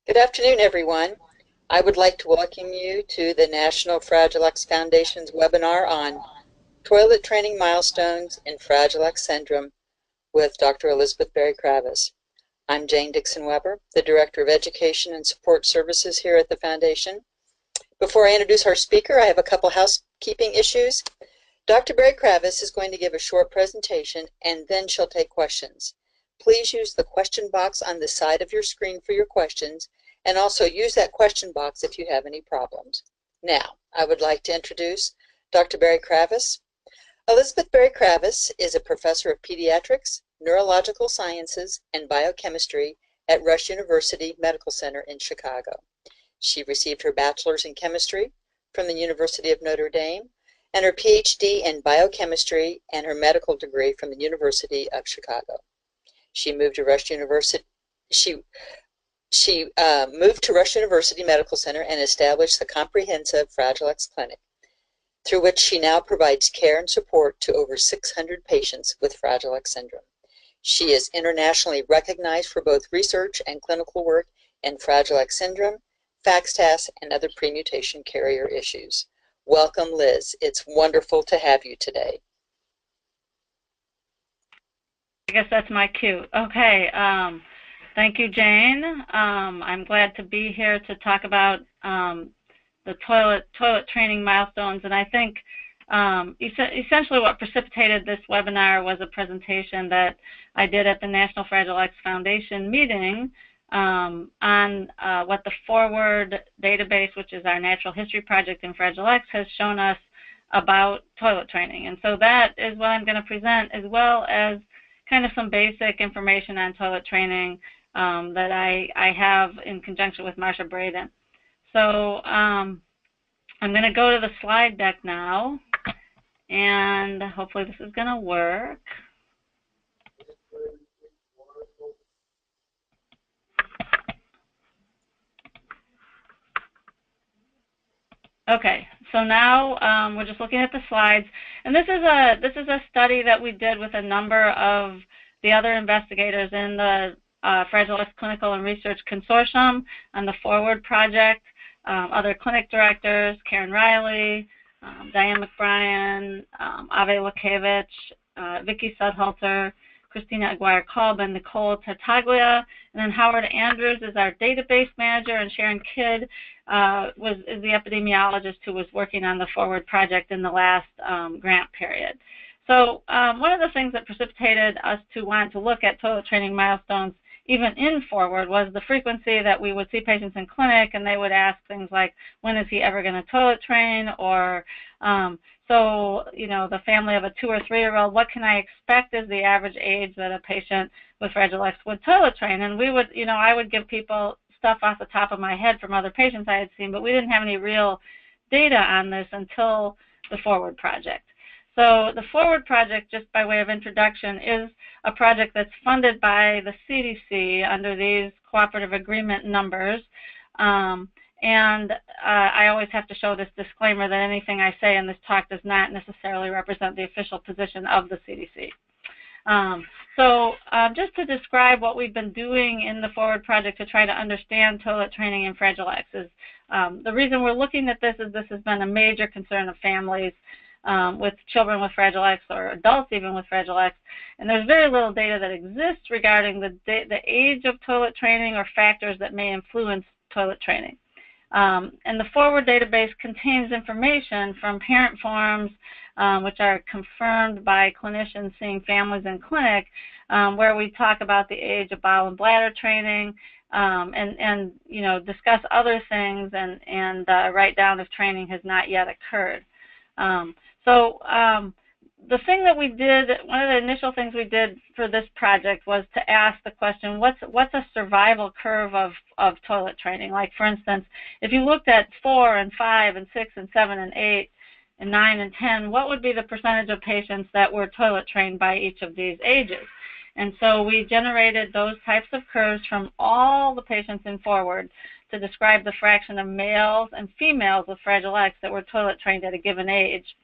Good afternoon, everyone. I would like to welcome you to the National Fragile X Foundation's webinar on Toilet Training Milestones in Fragile X Syndrome with Dr. Elizabeth Berry-Kravis. I'm Jane Dixon-Weber, the Director of Education and Support Services here at the Foundation. Before I introduce our speaker, I have a couple housekeeping issues. Dr. Berry-Kravis is going to give a short presentation and then she'll take questions. Please use the question box on the side of your screen for your questions, and also use that question box if you have any problems. Now, I would like to introduce Dr. Berry-Kravis. Elizabeth Berry-Kravis is a professor of pediatrics, neurological sciences, and biochemistry at Rush University Medical Center in Chicago. She received her bachelor's in chemistry from the University of Notre Dame and her PhD in biochemistry and her medical degree from the University of Chicago. She moved to Rush University. She moved to Rush University Medical Center and established the comprehensive Fragile X Clinic, through which she now provides care and support to over 600 patients with Fragile X syndrome. She is internationally recognized for both research and clinical work in Fragile X syndrome, FAXTAS, and other premutation carrier issues. Welcome, Liz. It's wonderful to have you today. I guess that's my cue. Okay. Thank you, Jane. I'm glad to be here to talk about the toilet training milestones, and I think essentially what precipitated this webinar was a presentation that I did at the National Fragile X Foundation meeting on what the Forward database, which is our natural history project in Fragile X, has shown us about toilet training. And so that is what I'm going to present, as well as kind of some basic information on toilet training that I have in conjunction with Marsha Braden. So I'm going to go to the slide deck now, and hopefully this is going to work. Okay, so now we're just looking at the slides, and this is a study that we did with a number of the other investigators in the Fragile X Clinical and Research Consortium on the Forward project, other clinic directors, Karen Riley, Diane McBrien, Ave Lukevich, Vicki Sudhalter, Christina Aguirre-Kolb, and Nicole Tartaglia, and then Howard Andrews is our database manager, and Sharon Kidd is the epidemiologist who was working on the Forward project in the last grant period. So one of the things that precipitated us to want to look at toilet training milestones even in Forward was the frequency that we would see patients in clinic, and they would ask things like, when is he ever going to toilet train? Or, so, you know, the family of a 2- or 3-year-old, what can I expect is the average age that a patient with Fragile X would toilet train? And we would, you know, I would give people stuff off the top of my head from other patients I had seen, but we didn't have any real data on this until the Forward project. So the Forward project, just by way of introduction, is a project that's funded by the CDC under these cooperative agreement numbers. And I always have to show this disclaimer that anything I say in this talk does not necessarily represent the official position of the CDC. So just to describe what we've been doing in the Forward project to try to understand toilet training in Fragile X is the reason we're looking at this is this has been a major concern of families with children with Fragile X, or adults even with Fragile X, and there's very little data that exists regarding the age of toilet training or factors that may influence toilet training. And the Forward database contains information from parent forums, which are confirmed by clinicians seeing families in clinic, where we talk about the age of bowel and bladder training, and you know, discuss other things and write down if training has not yet occurred. So the thing that we did, one of the initial things we did for this project was to ask the question, what's a survival curve of toilet training? Like, for instance, if you looked at 4 and 5 and 6 and 7 and 8 and 9 and 10, what would be the percentage of patients that were toilet trained by each of these ages? And so we generated those types of curves from all the patients in Forward to describe the fraction of males and females with Fragile X that were toilet trained at a given age.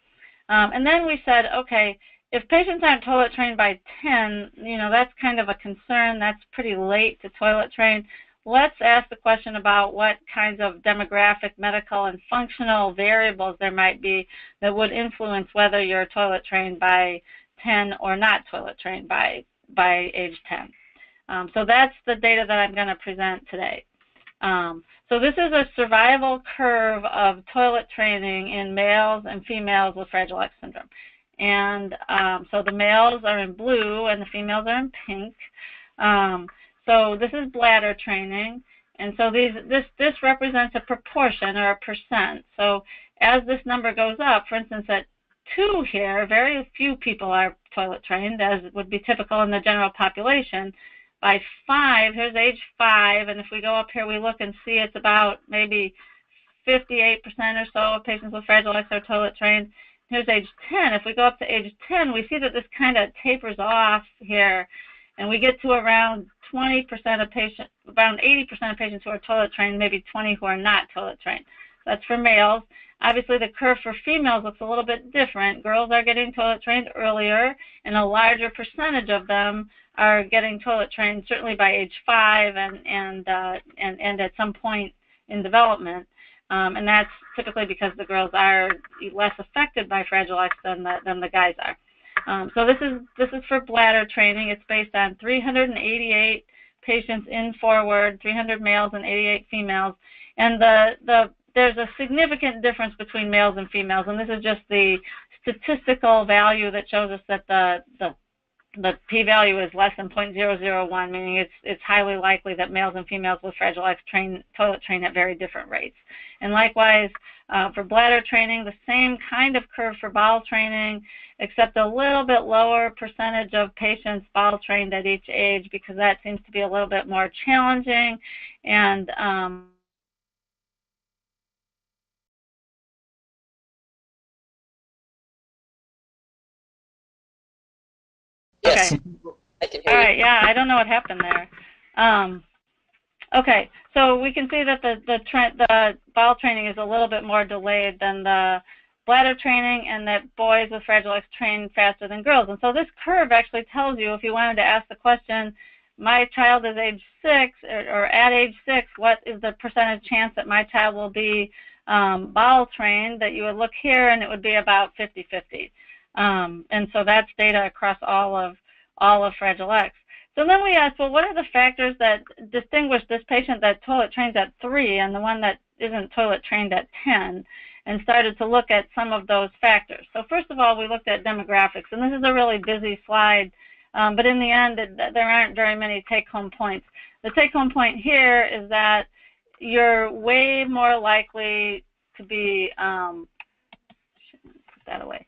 And then we said, okay, if patients aren't toilet trained by 10, you know, that's kind of a concern. That's pretty late to toilet train. let's ask the question about what kinds of demographic, medical, and functional variables there might be that would influence whether you're toilet trained by 10 or not toilet trained by age 10. So that's the data that I'm going to present today. So this is a survival curve of toilet training in males and females with Fragile X syndrome. And so the males are in blue and the females are in pink. So this is bladder training. And so this represents a proportion or a percent. So as this number goes up, for instance, at 2 here, very few people are toilet trained, as would be typical in the general population. By 5, here's age 5, and if we go up here, we look and see it's about maybe 58% or so of patients with Fragile X are toilet trained. Here's age 10. If we go up to age 10, we see that this kind of tapers off here, and we get to around 20% of patients, around 80% of patients who are toilet trained, maybe 20 who are not toilet trained. That's for males. Obviously, the curve for females looks a little bit different. Girls are getting toilet trained earlier, and a larger percentage of them are getting toilet trained, certainly by age 5 and at some point in development. And that's typically because the girls are less affected by Fragile X than the guys are. So this is for bladder training. It's based on 388 patients in forward, 300 males and 88 females. And there's a significant difference between males and females, and this is just the statistical value that shows us that the p-value is less than 0.001, meaning it's highly likely that males and females with Fragile X toilet train at very different rates. And likewise, for bladder training, the same kind of curve for bowel training, except a little bit lower percentage of patients bowel trained at each age, because that seems to be a little bit more challenging. And Yes, okay. I can hear you. All right, yeah, I don't know what happened there. Okay, so we can see that the bowel training is a little bit more delayed than the bladder training, and that boys with Fragile X train faster than girls. And so this curve actually tells you, if you wanted to ask the question, my child is age 6, or at age 6, what is the percentage chance that my child will be bowel trained, that you would look here and it would be about 50-50. And so that's data across all of Fragile X. So then we asked, well, what are the factors that distinguish this patient that toilet trains at 3 and the one that isn't toilet trained at 10, and started to look at some of those factors. So first of all, we looked at demographics, and this is a really busy slide, but in the end, there aren't very many take-home points. The take-home point here is that you're way more likely to be, put that away.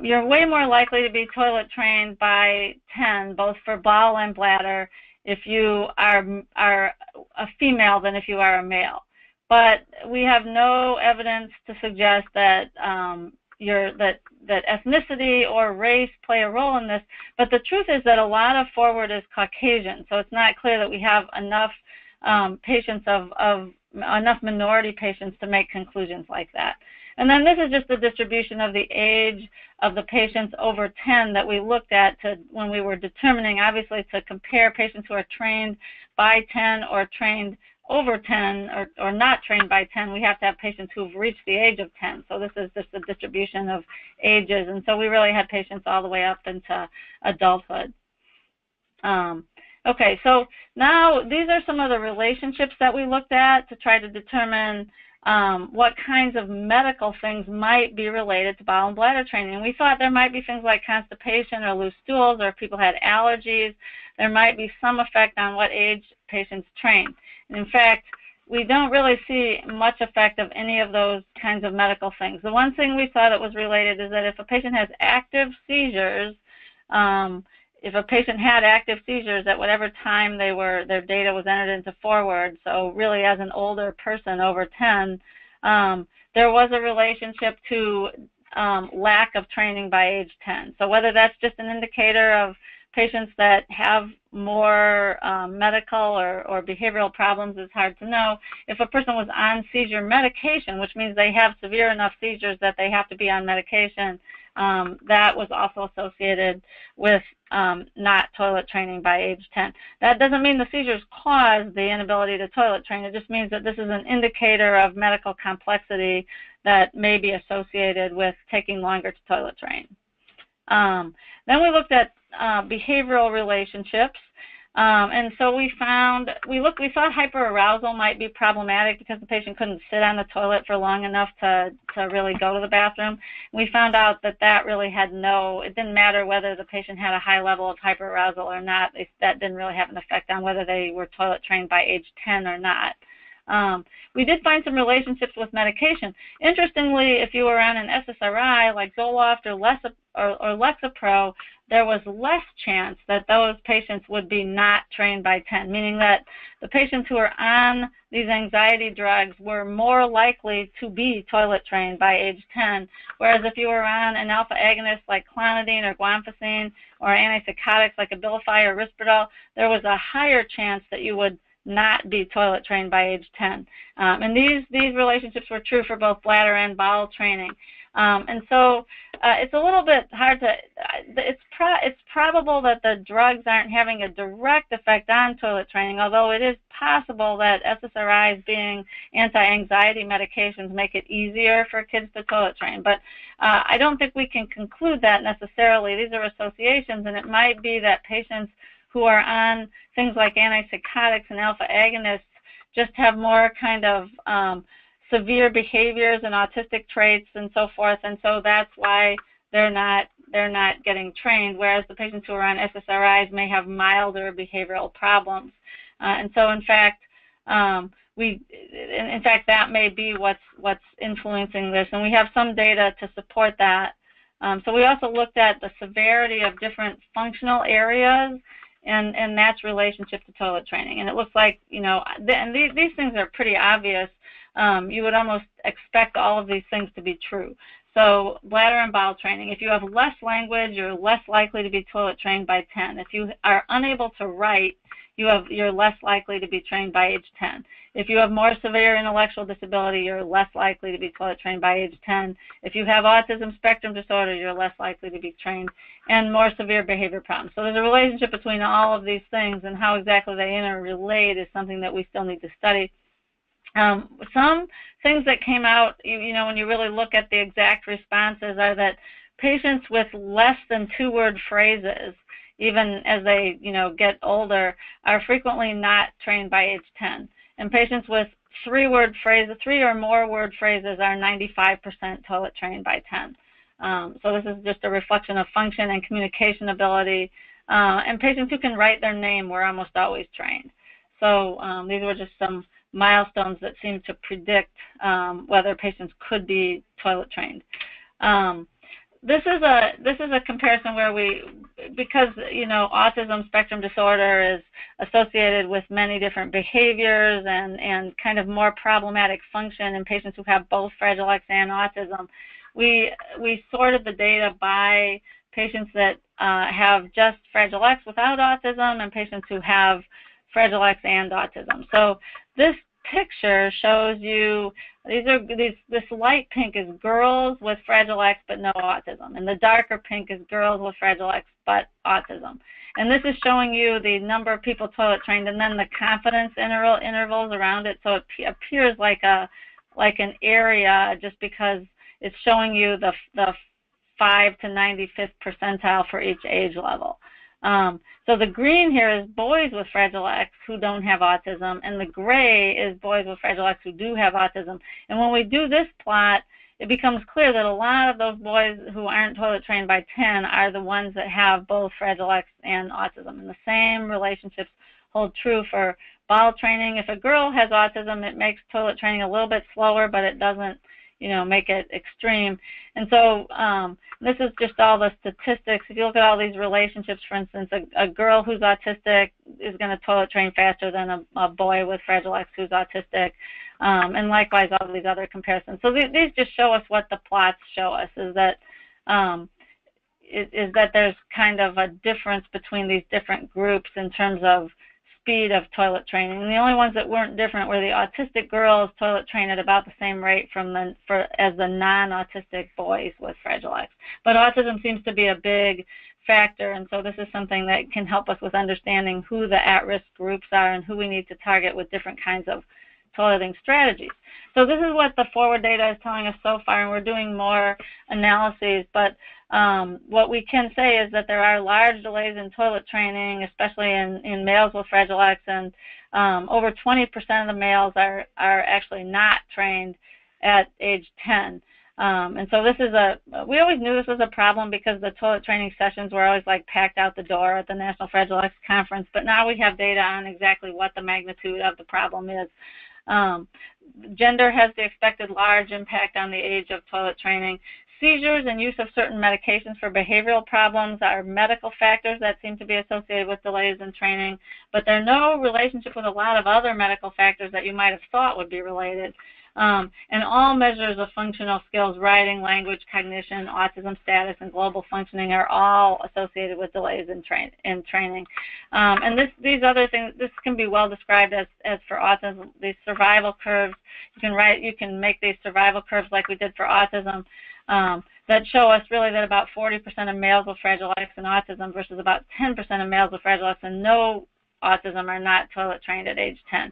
You're way more likely to be toilet trained by 10, both for bowel and bladder, if you are a female than if you are a male. But we have no evidence to suggest that that ethnicity or race play a role in this. But the truth is that a lot of forward is Caucasian, so it's not clear that we have enough patients enough minority patients to make conclusions like that. And then this is just the distribution of the age of the patients over 10 that we looked at when we were determining, obviously, to compare patients who are trained by 10 or trained over 10 or not trained by 10. We have to have patients who've reached the age of 10. So this is just the distribution of ages. And so we really had patients all the way up into adulthood. Okay, so now these are some of the relationships that we looked at to try to determine what kinds of medical things might be related to bowel and bladder training. And we thought there might be things like constipation or loose stools, or if people had allergies, there might be some effect on what age patients train. And in fact, we don't really see much effect of any of those kinds of medical things. The one thing we saw that was related is that if a patient has active seizures, if a patient had active seizures at whatever time their data was entered into forward, so really as an older person over 10, there was a relationship to lack of training by age 10. So whether that's just an indicator of patients that have more medical or behavioral problems is hard to know. If a person was on seizure medication, which means they have severe enough seizures that they have to be on medication, that was also associated with not toilet training by age 10. That doesn't mean the seizures cause the inability to toilet train. It just means that this is an indicator of medical complexity that may be associated with taking longer to toilet train. Then we looked at behavioral relationships. And so we thought hyperarousal might be problematic because the patient couldn't sit on the toilet for long enough to really go to the bathroom. We found out that that really had it didn't matter whether the patient had a high level of hyperarousal or not. That didn't really have an effect on whether they were toilet trained by age 10 or not. We did find some relationships with medication. Interestingly, if you were on an SSRI like Zoloft or Lexapro, there was less chance that those patients would be not trained by 10, meaning that the patients who are on these anxiety drugs were more likely to be toilet trained by age 10, whereas if you were on an alpha agonist like clonidine or guanfacine or antipsychotics like Abilify or Risperdal, there was a higher chance that you would not be toilet trained by age 10. And these relationships were true for both bladder and bowel training. And so it's a little bit hard to, it's probable that the drugs aren't having a direct effect on toilet training, although it is possible that SSRIs being anti-anxiety medications make it easier for kids to toilet train. But I don't think we can conclude that necessarily. These are associations, and it might be that patients who are on things like antipsychotics and alpha agonists just have more kind of severe behaviors and autistic traits and so forth, and so that's why they're not getting trained, whereas the patients who are on SSRIs may have milder behavioral problems. And so in fact that may be what's influencing this, and we have some data to support that. So we also looked at the severity of different functional areas and that's relationship to toilet training. And it looks like, and these things are pretty obvious. You would almost expect all of these things to be true. So bladder and bowel training, if you have less language, you're less likely to be toilet trained by 10. If you are unable to write, you're less likely to be trained by age 10. If you have more severe intellectual disability, you're less likely to be toilet trained by age 10. If you have autism spectrum disorder, you're less likely to be trained, and more severe behavior problems. So there's a relationship between all of these things, and how exactly they interrelate is something that we still need to study. Some things that came out, when you really look at the exact responses, are that patients with less than 2-word phrases, even as they, get older, are frequently not trained by age 10. And patients with 3-word phrases, 3 or more word phrases, are 95% toilet trained by 10. So this is just a reflection of function and communication ability. And patients who can write their name were almost always trained. So these were just some milestones that seem to predict whether patients could be toilet trained. This is a comparison where because autism spectrum disorder is associated with many different behaviors and kind of more problematic function in patients who have both Fragile X and autism. We sorted the data by patients that have just Fragile X without autism and patients who have Fragile X and autism. So this picture shows you this light pink is girls with Fragile X but no autism, and the darker pink is girls with Fragile X but autism. And this is showing you the number of people toilet trained and then the confidence intervals around it. So it appears like an area just because it's showing you the 5 to 95th percentile for each age level. So the green here is boys with Fragile X who don't have autism, and the gray is boys with Fragile X who do have autism. And when we do this plot, it becomes clear that a lot of those boys who aren't toilet trained by 10 are the ones that have both Fragile X and autism. And the same relationships hold true for bowel training. If a girl has autism, it makes toilet training a little bit slower, but it doesn't make it extreme. And so this is just all the statistics. If you look at all these relationships, for instance, a girl who's autistic is going to toilet train faster than a boy with Fragile X who's autistic, and likewise all these other comparisons. So these just show us what the plots show us, is that is that there's kind of a difference between these different groups in terms of speed of toilet training. And the only ones that weren't different were the autistic girls toilet trained at about the same rate as the non-autistic boys with Fragile X. But autism seems to be a big factor, and so this is something that can help us with understanding who the at-risk groups are and who we need to target with different kinds of toileting strategies. So this is what the forward data is telling us so far, and we're doing more analyses, but what we can say is that there are large delays in toilet training, especially in males with Fragile X, and over 20% of the males are actually not trained at age 10. And so this is we always knew this was a problem because the toilet training sessions were always like packed out the door at the National Fragile X Conference, but now we have data on exactly what the magnitude of the problem is. Gender has the expected large impact on the age of toilet training. Seizures and use of certain medications for behavioral problems are medical factors that seem to be associated with delays in training, but there's no relationship with a lot of other medical factors that you might have thought would be related. And all measures of functional skills, writing, language, cognition, autism status, and global functioning are all associated with delays in training. And these other things, this can be well described as for autism, these survival curves. You can make these survival curves like we did for autism that show us really that about 40% of males with Fragile X and autism versus about 10% of males with Fragile X and no autism are not toilet trained at age 10.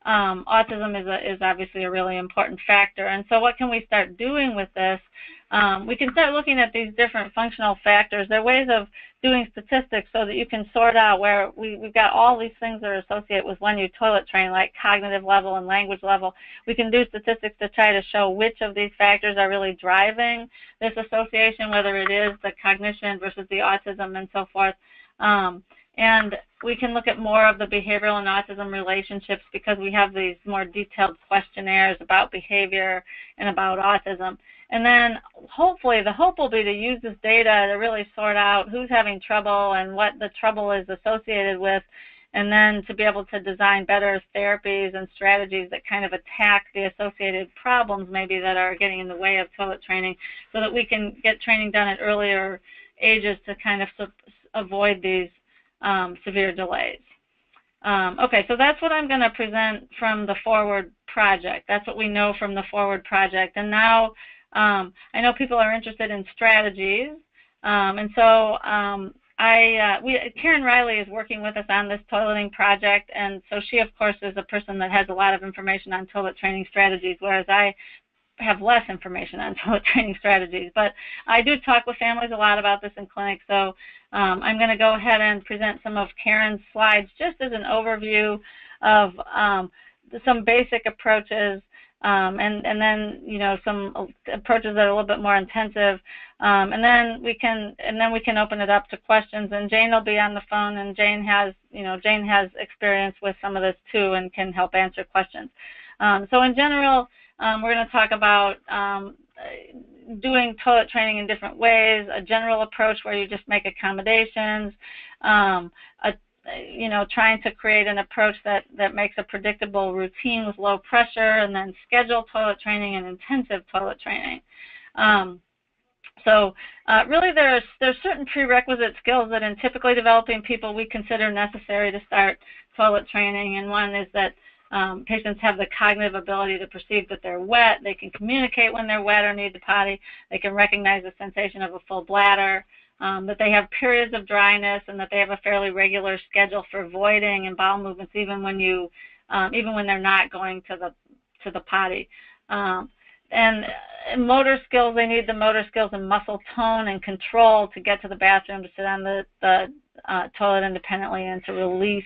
Autism is obviously a really important factor. And so what can we start doing with this? We can start looking at these different functional factors. There are ways of doing statistics so that you can sort out where we've got all these things that are associated with when you toilet train, like cognitive level and language level. We can do statistics to try to show which of these factors are really driving this association, whether it is the cognition versus the autism and so forth. And we can look at more of the behavioral and autism relationships because we have these more detailed questionnaires about behavior and about autism. And then hopefully the hope will be to use this data to really sort out who's having trouble and what the trouble is associated with, and then to be able to design better therapies and strategies that kind of attack the associated problems maybe that are getting in the way of toilet training so that we can get training done at earlier ages to kind of avoid these severe delays. Okay, so that's what I'm going to present from the Forward project. That's what we know from the Forward project. And now I know people are interested in strategies. And so Karen Riley is working with us on this toileting project. And so she, of course, is a person that has a lot of information on toilet training strategies, whereas I have less information on toilet training strategies. But I do talk with families a lot about this in clinic, so I'm going to go ahead and present some of Karen's slides just as an overview of some basic approaches, and then some approaches that are a little bit more intensive, and then we can open it up to questions. And Jane will be on the phone, and Jane has experience with some of this too and can help answer questions. So in general, we're going to talk about doing toilet training in different ways, a general approach where you just make accommodations, trying to create an approach that makes a predictable routine with low pressure, and then schedule toilet training and intensive toilet training. Really there's certain prerequisite skills that in typically developing people we consider necessary to start toilet training, and one is that patients have the cognitive ability to perceive that they're wet. They can communicate when they're wet or need to potty. They can recognize the sensation of a full bladder, that they have periods of dryness, and that they have a fairly regular schedule for voiding and bowel movements, even when they're not going to the potty. And motor skills, they need the motor skills and muscle tone and control to get to the bathroom, to sit on the toilet independently, and to release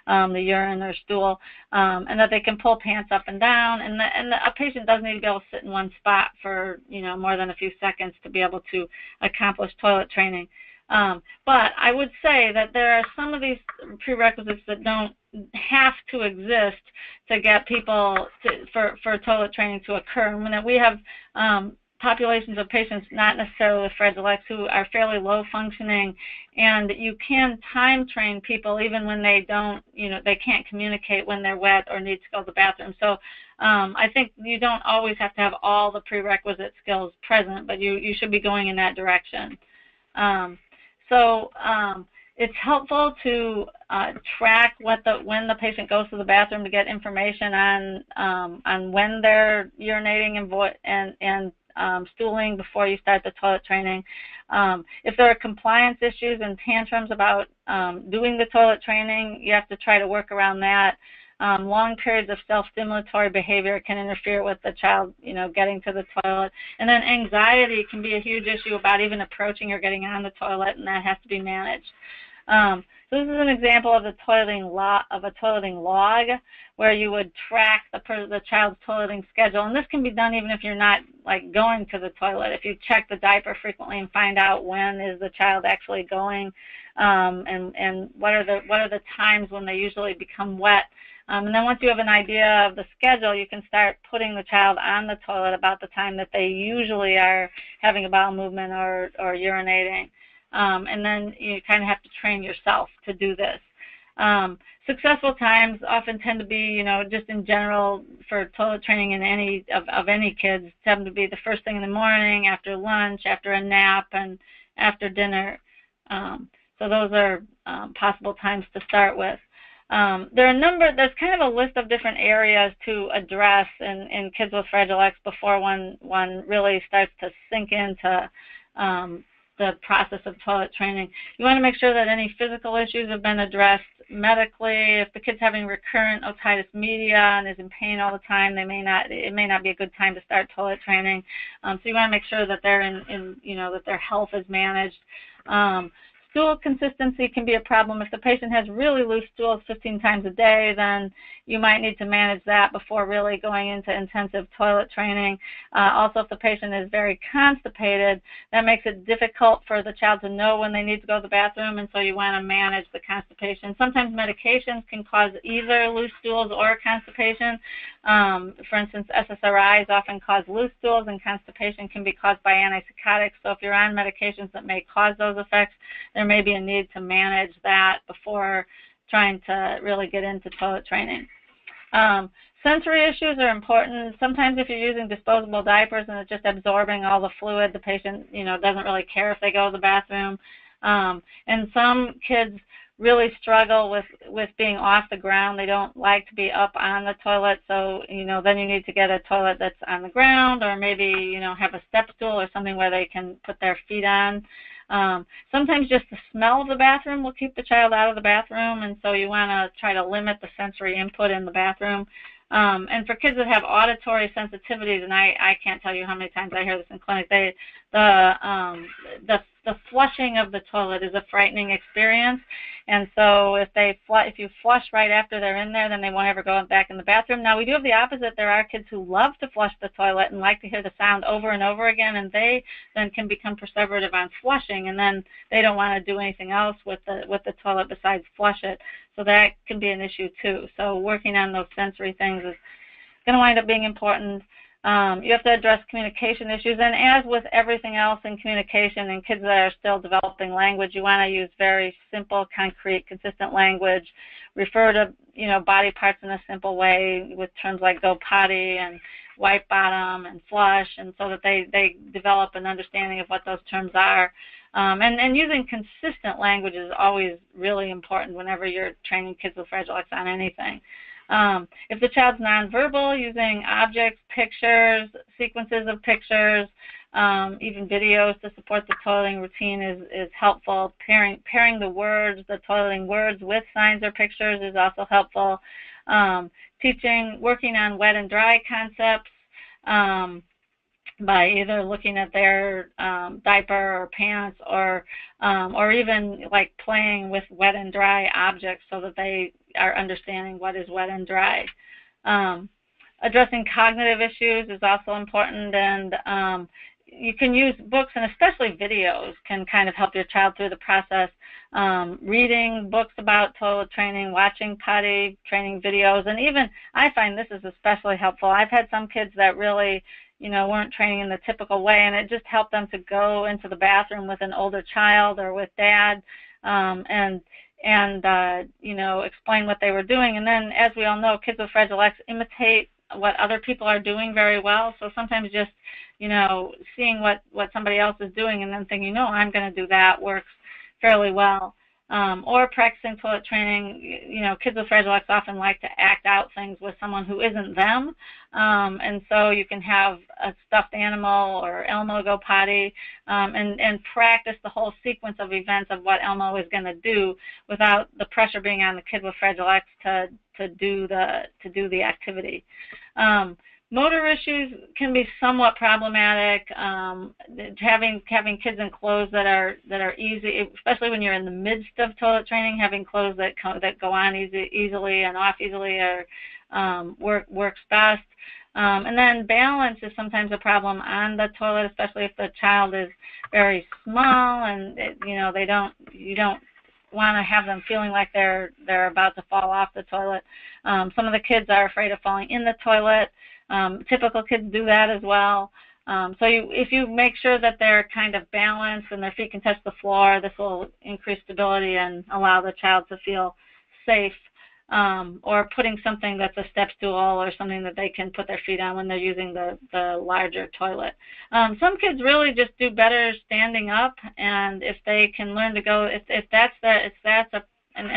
the urine or stool, and that they can pull pants up and down, and a patient doesn't need to be able to sit in one spot for more than a few seconds to be able to accomplish toilet training. But I would say that there are some of these prerequisites that don't have to exist to get people for toilet training to occur. And we have populations of patients, not necessarily with Fragile X, who are fairly low functioning, and you can time train people even when they don't, they can't communicate when they're wet or need to go to the bathroom. So I think you don't always have to have all the prerequisite skills present, but you should be going in that direction. It's helpful to track when the patient goes to the bathroom to get information on when they're urinating and stooling before you start the toilet training. If there are compliance issues and tantrums about doing the toilet training, you have to try to work around that. Long periods of self-stimulatory behavior can interfere with the child, getting to the toilet. And then anxiety can be a huge issue about even approaching or getting on the toilet, and that has to be managed. So this is an example of a toileting log, where you would track the child's toileting schedule. And this can be done even if you're not going to the toilet. If you check the diaper frequently and find out when is the child actually going, and what are the times when they usually become wet. And then once you have an idea of the schedule, you can start putting the child on the toilet about the time that they usually are having a bowel movement or urinating. And then you kind of have to train yourself to do this. Successful times often tend to be, just in general for toilet training in any kids, tend to be the first thing in the morning, after lunch, after a nap, and after dinner. So those are possible times to start with. There's kind of a list of different areas to address in kids with Fragile X before one really starts to sink into the process of toilet training. You want to make sure that any physical issues have been addressed medically. If the kid's having recurrent otitis media and is in pain all the time, it may not be a good time to start toilet training. So you want to make sure that they're that their health is managed. Stool consistency can be a problem. If the patient has really loose stools 15 times a day, then you might need to manage that before really going into intensive toilet training. Also, if the patient is very constipated, that makes it difficult for the child to know when they need to go to the bathroom, and so you want to manage the constipation. Sometimes medications can cause either loose stools or constipation. For instance, SSRIs often cause loose stools, and constipation can be caused by antipsychotics. So if you're on medications that may cause those effects, there may be a need to manage that before trying to really get into toilet training. Sensory issues are important. Sometimes if you're using disposable diapers and it's just absorbing all the fluid, the patient doesn't really care if they go to the bathroom. And some kids really struggle with being off the ground. They don't like to be up on the toilet, so then you need to get a toilet that's on the ground, or maybe have a step stool or something where they can put their feet on. Sometimes just the smell of the bathroom will keep the child out of the bathroom, and so you want to try to limit the sensory input in the bathroom. And for kids that have auditory sensitivities, and I can't tell you how many times I hear this in clinic, the flushing of the toilet is a frightening experience, and so if you flush right after they're in there, then they won't ever go back in the bathroom. Now, we do have the opposite. There are kids who love to flush the toilet and like to hear the sound over and over again, and they then can become perseverative on flushing, and then they don't want to do anything else with the toilet besides flush it. So that can be an issue too. So working on those sensory things is going to wind up being important. You have to address communication issues, and as with everything else in communication, in kids that are still developing language, you want to use very simple, concrete, consistent language. Refer to body parts in a simple way with terms like go potty and wipe bottom and flush, and so that they develop an understanding of what those terms are. And using consistent language is always really important whenever you're training kids with Fragile X on anything. If the child's nonverbal, using objects, pictures, sequences of pictures, even videos to support the toileting routine is helpful. Pairing the words, the toileting words with signs or pictures is also helpful. Working on wet and dry concepts by either looking at their diaper or pants, or even like playing with wet and dry objects so that they are understanding what is wet and dry. Addressing cognitive issues is also important, and you can use books, and especially videos can kind of help your child through the process. Reading books about toilet training, watching potty training videos, and even I find this is especially helpful. I've had some kids that really weren't training in the typical way, and it just helped them to go into the bathroom with an older child or with dad, and explain what they were doing. And then, as we all know, kids with Fragile X imitate what other people are doing very well. So sometimes just, seeing what somebody else is doing and then thinking, I'm going to do that, works fairly well. Or practicing toilet training, kids with Fragile X often like to act out things with someone who isn't them. And so you can have a stuffed animal or Elmo go potty, and practice the whole sequence of events of what Elmo is going to do without the pressure being on the kid with Fragile X to do the activity. Motor issues can be somewhat problematic. Having kids in clothes that are easy, especially when you're in the midst of toilet training, having clothes that go on easily and off easily works best. And then balance is sometimes a problem on the toilet, especially if the child is very small and you don't want to have them feeling like they're about to fall off the toilet. Some of the kids are afraid of falling in the toilet. Typical kids do that as well. So if you make sure that they're kind of balanced and their feet can touch the floor, this will increase stability and allow the child to feel safe. Or putting something that's a step stool or something that they can put their feet on when they're using the larger toilet. Some kids really just do better standing up, and if they can learn to go, and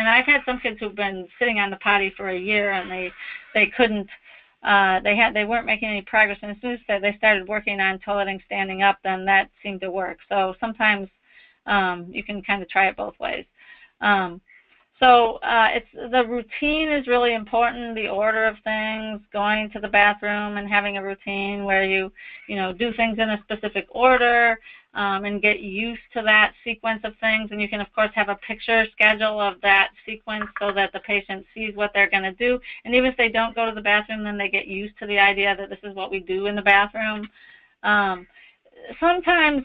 I've had some kids who've been sitting on the potty for a year and they couldn't. They weren't making any progress, and as soon as they started working on toileting standing up, then that seemed to work. So sometimes you can kind of try it both ways. So the routine is really important, the order of things, going to the bathroom and having a routine where you do things in a specific order, and get used to that sequence of things. And you can, of course, have a picture schedule of that sequence so that the patient sees what they're going to do. And even if they don't go to the bathroom, then they get used to the idea that this is what we do in the bathroom. Sometimes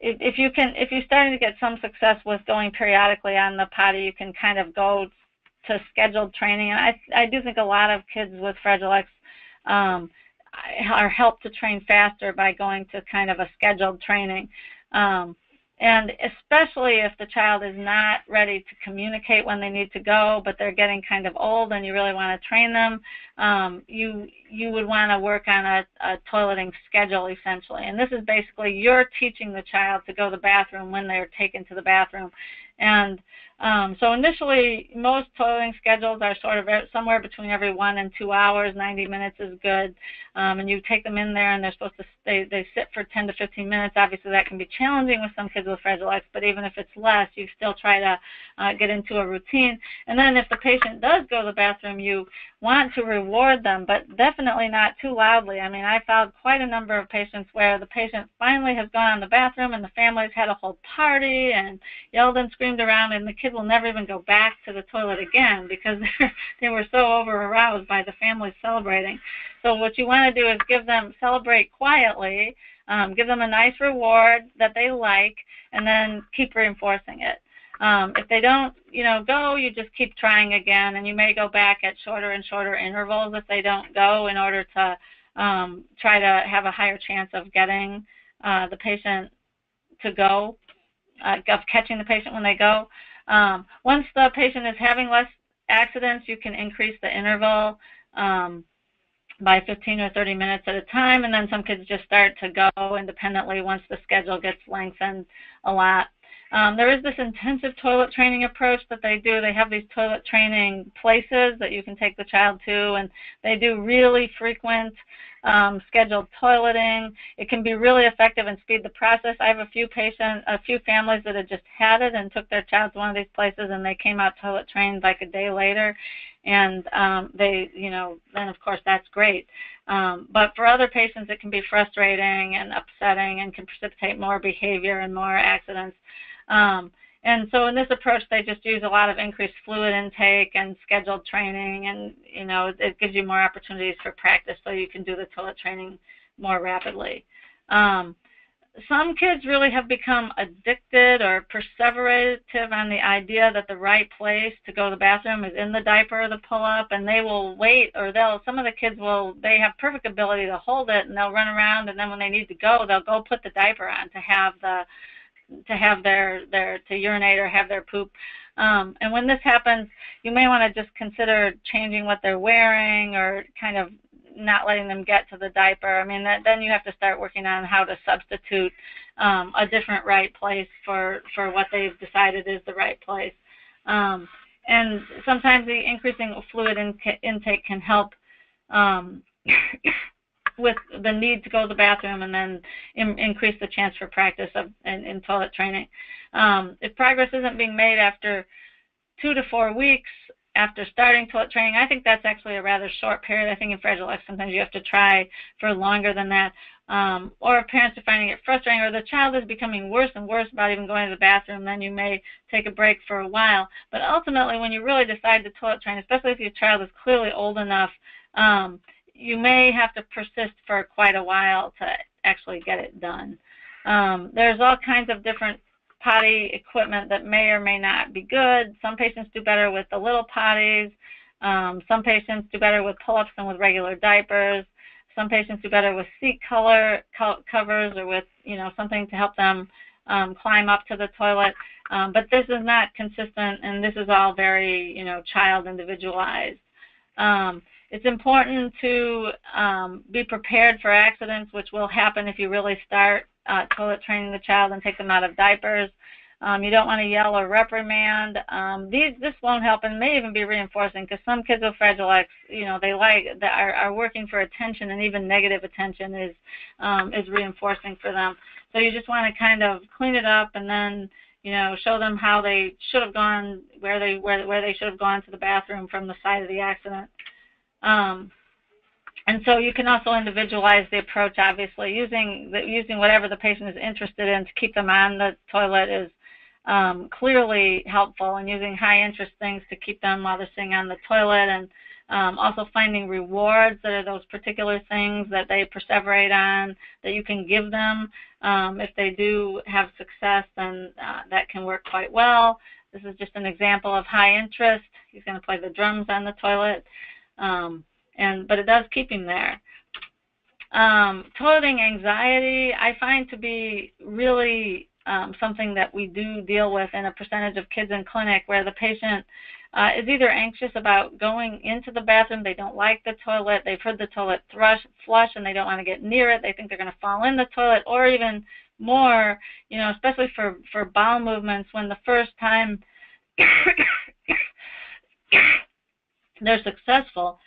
if you're starting to get some success with going periodically on the potty, you can kind of go to scheduled training. And I do think a lot of kids with Fragile X are helped to train faster by going to kind of a scheduled training. And especially if the child is not ready to communicate when they need to go, but they're getting kind of old and you really want to train them, you would want to work on a toileting schedule, essentially. And this is basically you're teaching the child to go to the bathroom when they're taken to the bathroom. And so initially, most toileting schedules are sort of somewhere between every 1 and 2 hours. 90 minutes is good. And you take them in there, and they're supposed to they sit for 10 to 15 minutes. Obviously, that can be challenging with some kids with Fragile X, but even if it's less, you still try to get into a routine. And then if the patient does go to the bathroom, you want to reward them, but definitely not too loudly. I mean, I found quite a number of patients where the patient finally has gone on the bathroom and the family's had a whole party and yelled and screamed around, and the kid will never even go back to the toilet again because they were so over-aroused by the family celebrating. So what you want to do is celebrate quietly, give them a nice reward that they like, and then keep reinforcing it. If they don't, go, you just keep trying again, and you may go back at shorter and shorter intervals if they don't go, in order to try to have a higher chance of getting the patient to go, of catching the patient when they go. Once the patient is having less accidents, you can increase the interval by 15 or 30 minutes at a time, and then some kids just start to go independently once the schedule gets lengthened a lot. There is this intensive toilet training approach that they do. They have these toilet training places that you can take the child to, and they do really frequent scheduled toileting. It can be really effective and speed the process. I have a few families that had just had it and took their child to one of these places, and they came out toilet trained like a day later. And then of course that's great. But for other patients, it can be frustrating and upsetting and can precipitate more behavior and more accidents. And so in this approach, they just use a lot of increased fluid intake and scheduled training, and it gives you more opportunities for practice so you can do the toilet training more rapidly. some kids really have become addicted or perseverative on the idea that the right place to go to the bathroom is in the diaper or the pull-up, and they will wait, or some of the kids they have perfect ability to hold it, and they'll run around, and then when they need to go, they'll go put the diaper on to urinate or have their poop. And when this happens, you may want to just consider changing what they're wearing, or kind of not letting them get to the diaper. I mean, then you have to start working on how to substitute a different right place for what they've decided is the right place. And sometimes the increasing fluid intake can help with the need to go to the bathroom, and then increase the chance for practice in toilet training. If progress isn't being made after 2 to 4 weeks after starting toilet training, I think that's actually a rather short period. I think in Fragile X sometimes you have to try for longer than that. Or if parents are finding it frustrating, or the child is becoming worse and worse about even going to the bathroom, then you may take a break for a while. But ultimately, when you really decide to toilet train, especially if your child is clearly old enough, you may have to persist for quite a while to actually get it done. There's all kinds of different potty equipment that may or may not be good. Some patients do better with the little potties. Some patients do better with pull-ups than with regular diapers. Some patients do better with seat covers, or with something to help them climb up to the toilet. But this is not consistent, and this is all very child individualized. It's important to be prepared for accidents, which will happen if you really start toilet training the child and take them out of diapers. You don't want to yell or reprimand. This won't help, and may even be reinforcing, because some kids with Fragile X, they are working for attention, and even negative attention is reinforcing for them. So you just want to kind of clean it up, and then show them how they should have gone, where they should have gone to the bathroom from the site of the accident. And so you can also individualize the approach, obviously. Using whatever the patient is interested in to keep them on the toilet is clearly helpful, and using high-interest things to keep them while they're sitting on the toilet, and also finding rewards that are those particular things that they perseverate on that you can give them. If they do have success, then that can work quite well. This is just an example of high interest. He's going to play the drums on the toilet. But it does keep him there. Toileting anxiety, I find to be really something that we do deal with in a percentage of kids in clinic, where the patient is either anxious about going into the bathroom, they don't like the toilet, they've heard the toilet flush and they don't want to get near it, they think they're going to fall in the toilet, or even more, especially for bowel movements, when the first time they're successful.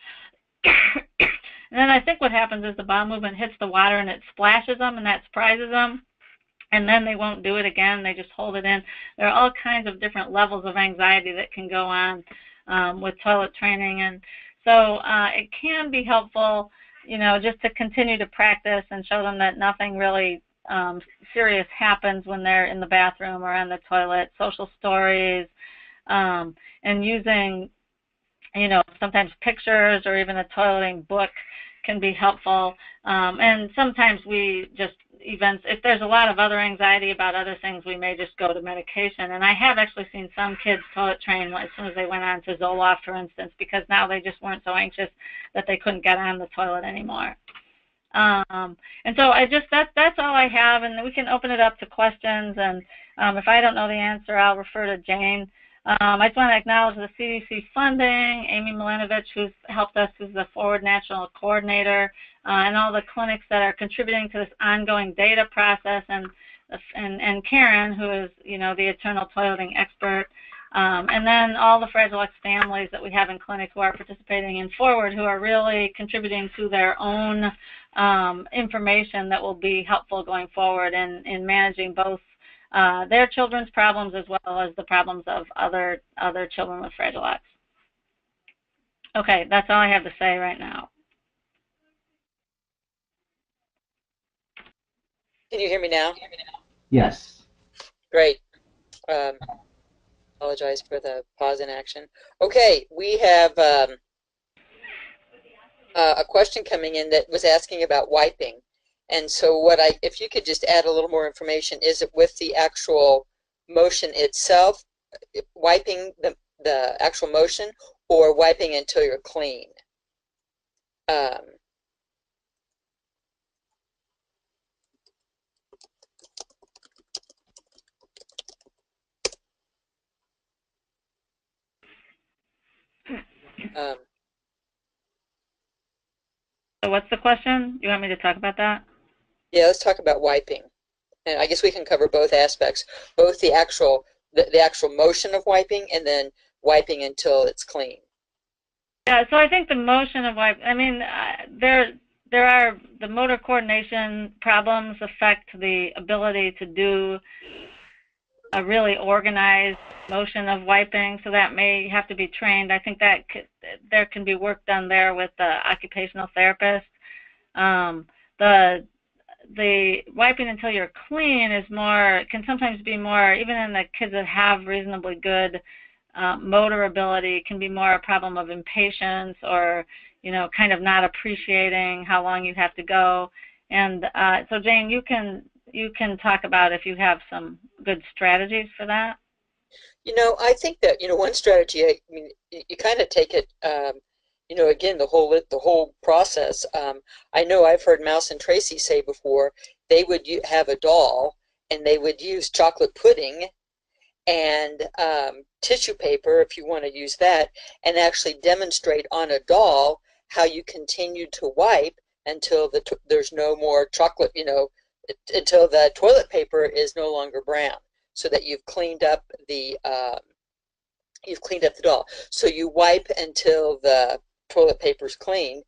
And then I think what happens is the bowel movement hits the water and it splashes them, and that surprises them, and then they won't do it again. They just hold it in. There are all kinds of different levels of anxiety that can go on with toilet training, and so it can be helpful, just to continue to practice and show them that nothing really serious happens when they're in the bathroom or on the toilet. Social stories, and using sometimes pictures or even a toileting book can be helpful. And sometimes if there's a lot of other anxiety about other things, we may just go to medication. And I have actually seen some kids toilet train as soon as they went on to Zoloft, for instance, because now they just weren't so anxious that they couldn't get on the toilet anymore. And so that's all I have, and we can open it up to questions. And if I don't know the answer, I'll refer to Jane. I just want to acknowledge the CDC funding, Amy Milanovich, who's helped us, who's the Forward National Coordinator, and all the clinics that are contributing to this ongoing data process, and Karen, who is, the eternal toileting expert, and then all the Fragile X families that we have in clinic who are participating in Forward, who are really contributing to their own information that will be helpful going forward in managing both their children's problems as well as the problems of other children with Fragile X. Okay, that's all I have to say right now. Can you hear me now? Yes. Great. Apologize for the pause in action. Okay, we have a question coming in that was asking about wiping. And so if you could just add a little more information, is it with the actual motion itself, wiping the actual motion, or wiping until you're clean? Um, um, So what's the question? You want me to talk about that? yeah, let's talk about wiping. And I guess we can cover both aspects, both the actual motion of wiping and then wiping until it's clean. Yeah, so I think the motion of wipe, I mean, there are the motor coordination problems affect the ability to do a really organized motion of wiping, so that may have to be trained. I think that there can be work done there with the occupational therapist. The wiping until you're clean is more, can sometimes be more, even in the kids that have reasonably good motor ability, can be more a problem of impatience, or kind of not appreciating how long you have to go. And so Jane, you can talk about if you have some good strategies for that. I think that, one strategy, I mean, you kind of take it, again, the whole process. I know I've heard Mouse and Tracy say before, they would have a doll and they would use chocolate pudding and tissue paper, if you want to use that, and actually demonstrate on a doll how you continue to wipe until there's no more chocolate, until the toilet paper is no longer brown, so that you've cleaned up the doll. So you wipe until the toilet paper's clean,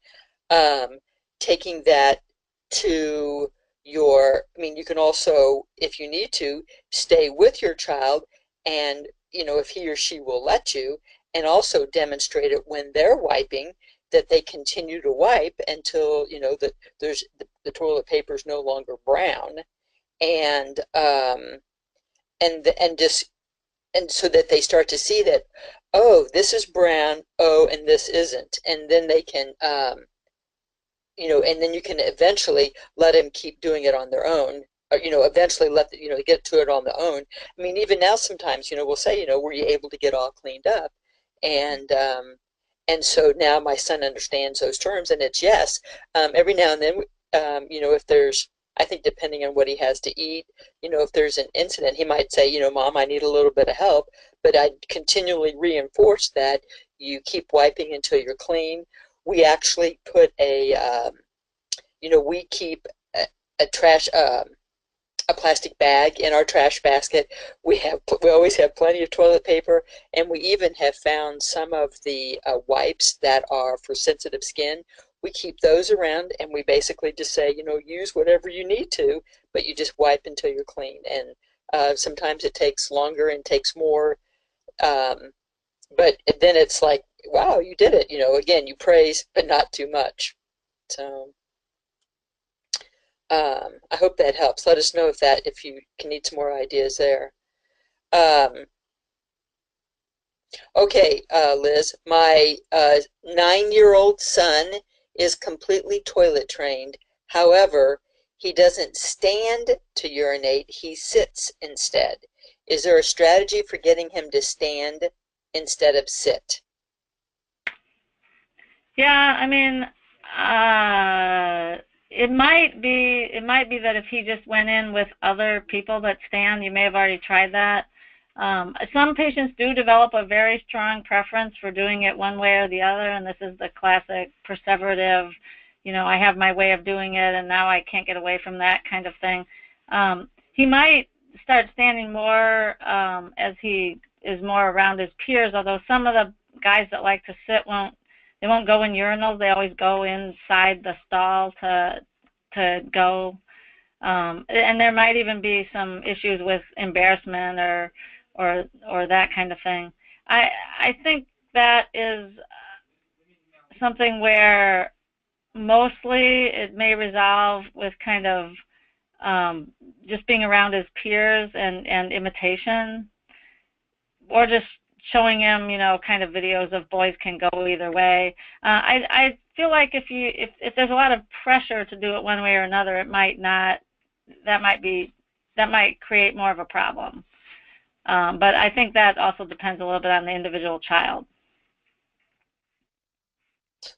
um, taking that to I mean, you can also, if you need to, stay with your child, and, if he or she will let you, and also demonstrate it when they're wiping, that they continue to wipe until, that the toilet paper is no longer brown, and just, and so that they start to see that, oh, this is brown, oh, and this isn't, and then they can, and then you can eventually let them keep doing it on their own, or, eventually get to it on their own. I mean, even now sometimes, we'll say, were you able to get all cleaned up? And so now my son understands those terms, and it's yes. Every now and then, if there's, I think depending on what he has to eat, if there's an incident, he might say, Mom, I need a little bit of help, but I continually reinforce that you keep wiping until you're clean. We actually put we keep a trash, a plastic bag in our trash basket. We always have plenty of toilet paper, and we even have found some of the wipes that are for sensitive skin. We keep those around, and we basically just say, use whatever you need to, but you just wipe until you're clean. And sometimes it takes longer and takes more, but then it's like, wow, you did it. Again, you praise, but not too much. So I hope that helps. Let us know if you can need some more ideas there. Um, okay, Liz, my 9-year-old son is completely toilet trained. However, he doesn't stand to urinate, he sits instead. Is there a strategy for getting him to stand instead of sit? Yeah, I mean, it might be that if he just went in with other people that stand, you may have already tried that. Some patients do develop a very strong preference for doing it one way or the other, and this is the classic perseverative, I have my way of doing it, and now I can't get away from that kind of thing. He might start standing more as he is more around his peers, although some of the guys that like to sit they won't go in urinals. They always go inside the stall to go. And there might even be some issues with embarrassment or that kind of thing. I think that is something where mostly it may resolve with kind of just being around his peers and imitation, or just showing him, you know, kind of videos of boys can go either way. I feel like if there's a lot of pressure to do it one way or another, it might not. That might create more of a problem. But I think that also depends a little bit on the individual child.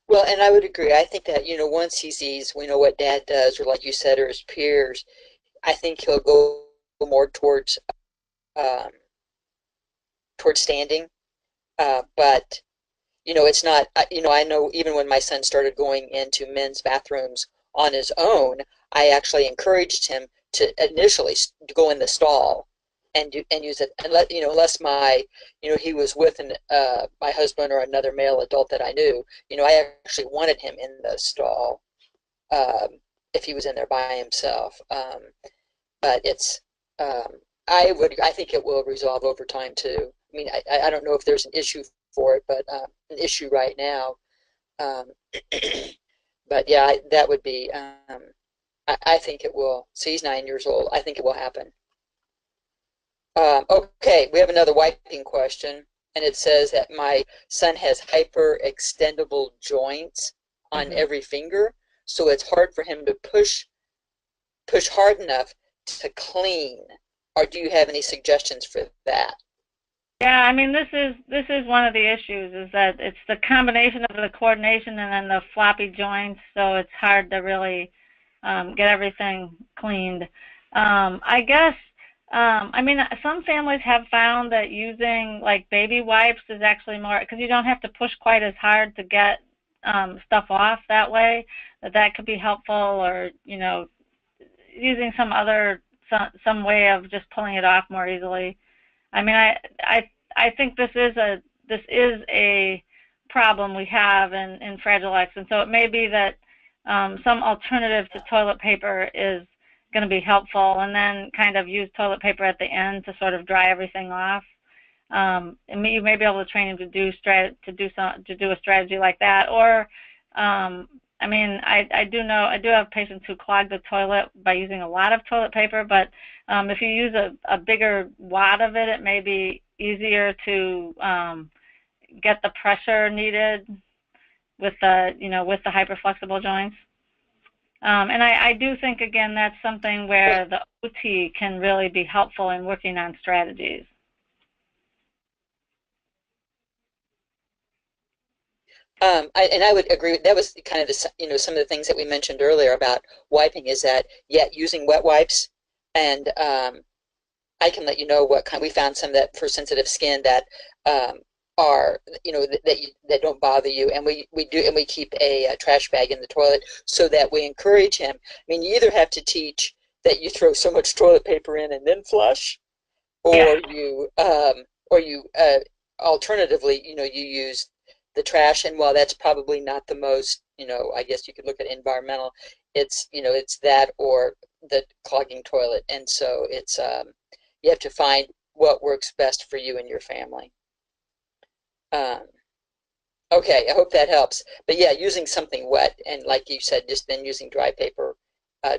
Well, and I would agree. I think that, you know, once he sees, we know what dad does, or like you said, or his peers, I think he'll go more um, towards standing. But you know, it's not, you know, I know even when my son started going into men's bathrooms on his own, I actually encouraged him to initially go in the stall and use it, and let, you know, unless you know, he was with my husband or another male adult that I knew, you know, I actually wanted him in the stall, if he was in there by himself. But it's, I think it will resolve over time too. I mean, I don't know if there's an issue for it, but an issue right now. Um, but yeah, that would be. I think it will. So he's 9 years old. I think it will happen. Okay, we have another wiping question, and it says that my son has hyperextendable joints on Mm-hmm. every finger, so it's hard for him to push hard enough to clean. Or do you have any suggestions for that? Yeah, I mean, this is one of the issues, is that it's the combination of the coordination and then the floppy joints, so it's hard to really get everything cleaned. I guess, I mean, some families have found that using like baby wipes is actually more, because you don't have to push quite as hard to get stuff off that way, that could be helpful, or, you know, using some way of just pulling it off more easily. I mean, I think this is a problem we have in Fragile X, and so it may be that some alternative to toilet paper is going to be helpful, and then kind of use toilet paper at the end to sort of dry everything off. And you may be able to train him to do a strategy like that, or I mean, I do have patients who clog the toilet by using a lot of toilet paper, but if you use a bigger wad of it, it may be easier to get the pressure needed with the hyperflexible joints. And I do think, again, that's something where the OT can really be helpful in working on strategies. And I would agree. That was kind of the, you know, some of the things that we mentioned earlier about wiping, is that, yeah, using wet wipes, and I can let you know what kind. We found some that for sensitive skin that are, you know, that don't bother you, and we keep a trash bag in the toilet so that we encourage him. I mean, you either have to teach that you throw so much toilet paper in and then flush, Yeah. or you alternatively, you know, you use the trash. And while that's probably not the most, you know, I guess you could look at environmental, it's, you know, it's that or the clogging toilet. And so it's you have to find what works best for you and your family. um, okay, I hope that helps. But yeah, using something wet, and like you said, just then using dry paper,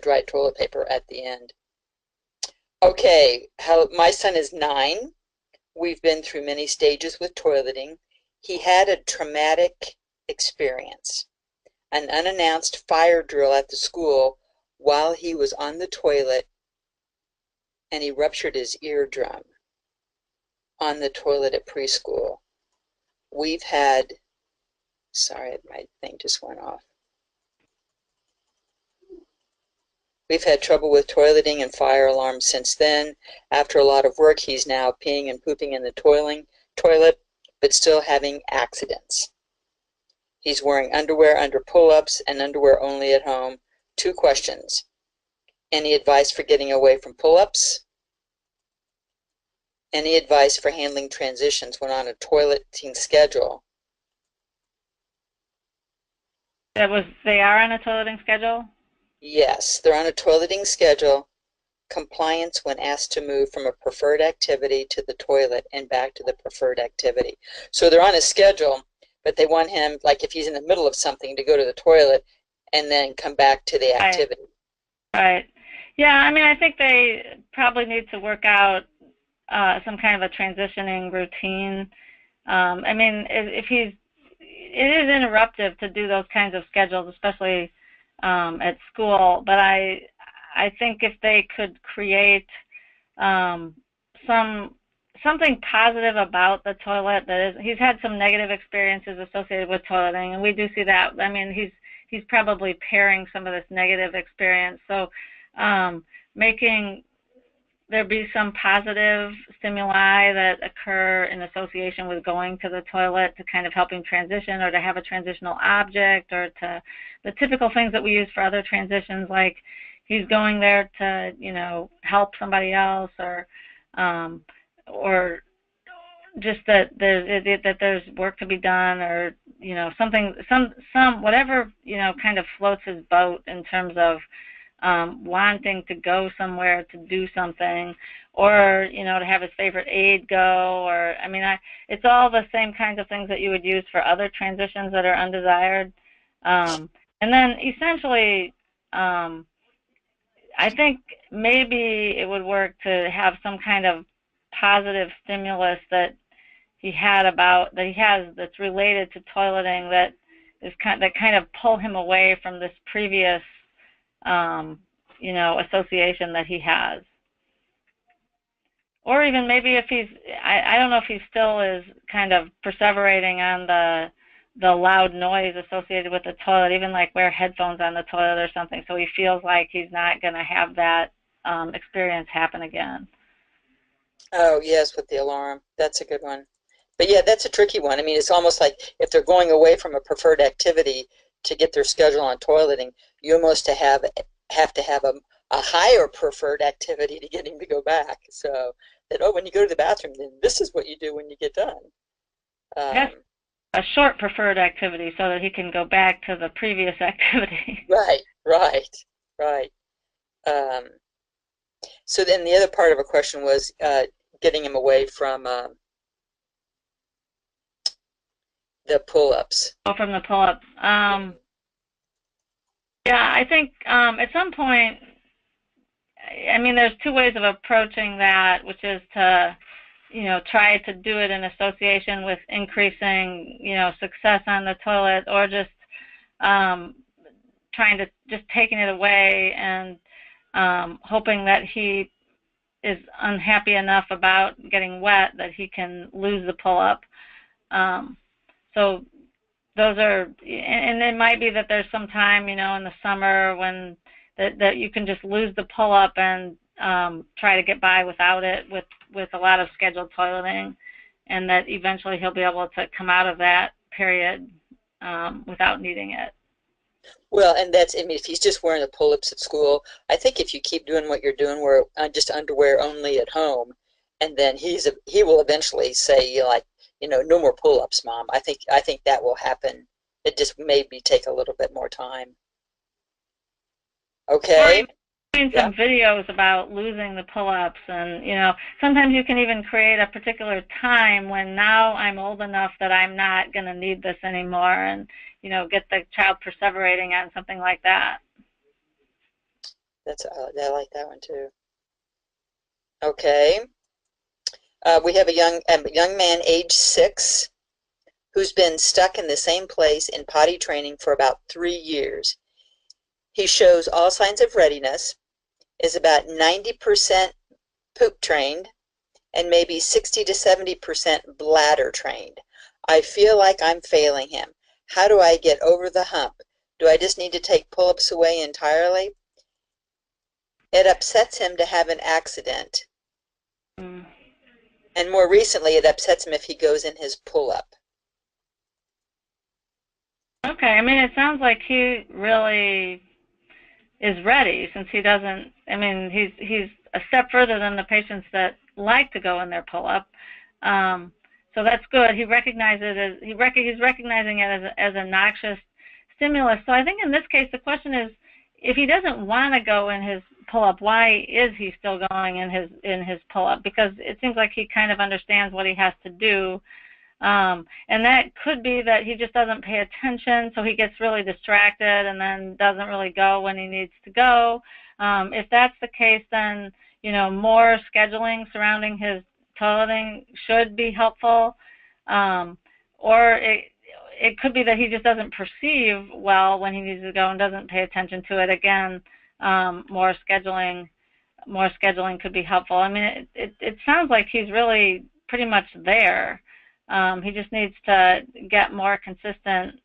dry toilet paper at the end. Okay, my son is 9. We've been through many stages with toileting. He had a traumatic experience, an unannounced fire drill at the school while he was on the toilet, and he ruptured his eardrum on the toilet at preschool. We've had, sorry, my thing just went off. We've had trouble with toileting and fire alarms since then. After a lot of work, he's now peeing and pooping in the toilet, but still having accidents. He's wearing underwear under pull-ups and underwear only at home. 2 questions. Any advice for getting away from pull-ups? Any advice for handling transitions when on a toileting schedule? They are on a toileting schedule? Yes, they're on a toileting schedule. Compliance when asked to move from a preferred activity to the toilet and back to the preferred activity. So they're on a schedule, but they want him, like if he's in the middle of something, to go to the toilet and then come back to the activity. Right. Yeah, I mean, I think they probably need to work out some kind of a transitioning routine. I mean, it is interruptive to do those kinds of schedules, especially at school. But I think if they could create something positive about the toilet, he's had some negative experiences associated with toileting, and we do see that. I mean, he's probably pairing some of this negative experience. So making there be some positive stimuli that occur in association with going to the toilet to kind of help him transition, or to have a transitional object, or to the typical things that we use for other transitions, like he's going there to, you know, help somebody else, or just that there's work to be done, or, you know, something, whatever, you know, kind of floats his boat in terms of wanting to go somewhere to do something, or, you know, to have his favorite aide go, or, I mean, it's all the same kinds of things that you would use for other transitions that are undesired. And then essentially, I think maybe it would work to have some kind of positive stimulus that he has that's related to toileting, that kind of pull him away from this previous you know, association that he has. Or even maybe if I don't know if he still is kind of perseverating on the loud noise associated with the toilet, even like wear headphones on the toilet or something, so he feels like he's not going to have that experience happen again. Oh, yes, with the alarm. That's a good one. But yeah, that's a tricky one. I mean, it's almost like if they're going away from a preferred activity to get their schedule on toileting, you almost have to have a higher preferred activity to get him to go back. So that, oh, when you go to the bathroom, then this is what you do when you get done. Yes, a short preferred activity so that he can go back to the previous activity. Right. So then the other part of a question was getting him away from the pull-ups. Oh, from the pull-ups. Yeah, I think at some point, I mean, there's two ways of approaching that, which is to, you know, try to do it in association with increasing, you know, success on the toilet, or just trying to taking it away and hoping that he is unhappy enough about getting wet that he can lose the pull-up. So those are, and it might be that there's some time, you know, in the summer when that you can just lose the pull-up and try to get by without it with a lot of scheduled toileting, and that eventually he'll be able to come out of that period without needing it. Well, and that's, I mean, if he's just wearing the pull-ups at school, I think if you keep doing what you're doing, where just underwear only at home, and then he will eventually say, like, you know, no more pull-ups, Mom. I think that will happen. It just maybe take a little bit more time. Okay. I've seen some videos about losing the pull-ups, and, you know, sometimes you can even create a particular time when now I'm old enough that I'm not going to need this anymore, and, you know, get the child perseverating on something like that. I like that one too. Okay. We have a young man, age 6, who's been stuck in the same place in potty training for about 3 years. He shows all signs of readiness, is about 90% poop trained, and maybe 60 to 70% bladder trained. I feel like I'm failing him. How do I get over the hump? Do I just need to take pull-ups away entirely? It upsets him to have an accident. And more recently, it upsets him if he goes in his pull-up. Okay, I mean, it sounds like he really is ready, since he doesn't, I mean, he's a step further than the patients that like to go in their pull-up. So that's good. He recognizes it he's recognizing it as a noxious stimulus. So I think in this case, the question is, if he doesn't want to go in his pull-up, why is he still going in his pull-up? Because it seems like he kind of understands what he has to do. And that could be that he just doesn't pay attention, so he gets really distracted and then doesn't really go when he needs to go. If that's the case, then, you know, more scheduling surrounding his toileting should be helpful. Or it could be that he just doesn't perceive well when he needs to go and doesn't pay attention to it. Again, more scheduling could be helpful. I mean, it sounds like he's really pretty much there. He just needs to get more consistent